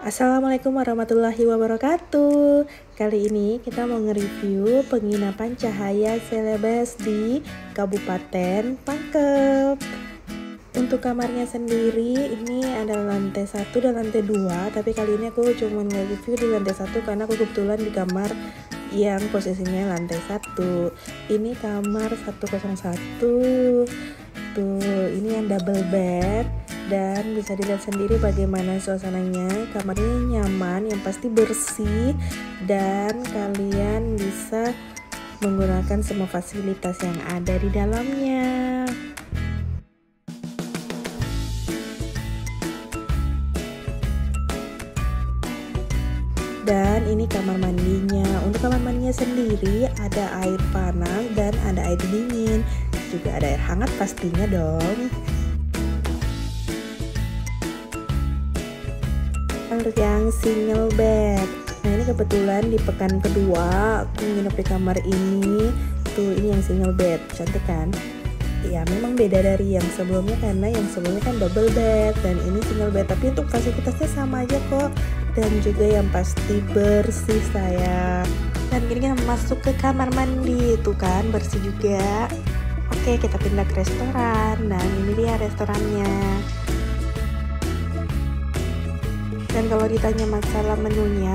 Assalamualaikum warahmatullahi wabarakatuh. Kali ini kita mau nge-review penginapan Cahaya Celebes di Kabupaten Pangkep. Untuk kamarnya sendiri ini ada lantai 1 dan lantai 2, tapi kali ini aku cuma nge-review di lantai 1 karena aku kebetulan di kamar yang posisinya lantai 1. Ini kamar 101. Tuh, ini yang double bed. Dan bisa dilihat sendiri bagaimana suasananya. Kamarnya nyaman, yang pasti bersih, dan kalian bisa menggunakan semua fasilitas yang ada di dalamnya. Dan ini kamar mandinya. Untuk kamar mandinya sendiri ada air panas dan ada air dingin, juga ada air hangat pastinya dong. Untuk yang single bed, nah ini kebetulan di pekan kedua aku nginep di kamar ini. Tuh, ini yang single bed, cantik kan? Ya memang beda dari yang sebelumnya karena yang sebelumnya kan double bed dan ini single bed, tapi untuk fasilitasnya sama aja kok. Dan juga yang pasti bersih sayang. Dan ini kita masuk ke kamar mandi, tuh kan bersih juga. Oke, kita pindah ke restoran. Dan ini dia restorannya. Dan kalau ditanya masalah menunya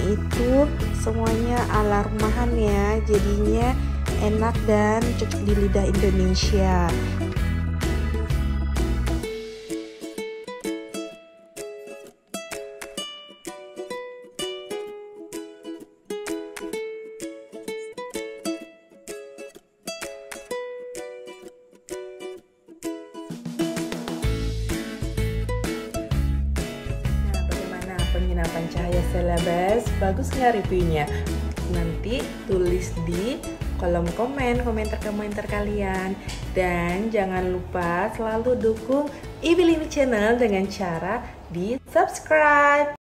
itu semuanya ala rumahan ya, jadinya enak dan cocok di lidah Indonesia. Penginapan Cahaya Celebes, bagus nggak reviewnya? Nanti tulis di kolom komentar kalian. Dan jangan lupa selalu dukung Ibilini Channel dengan cara di subscribe.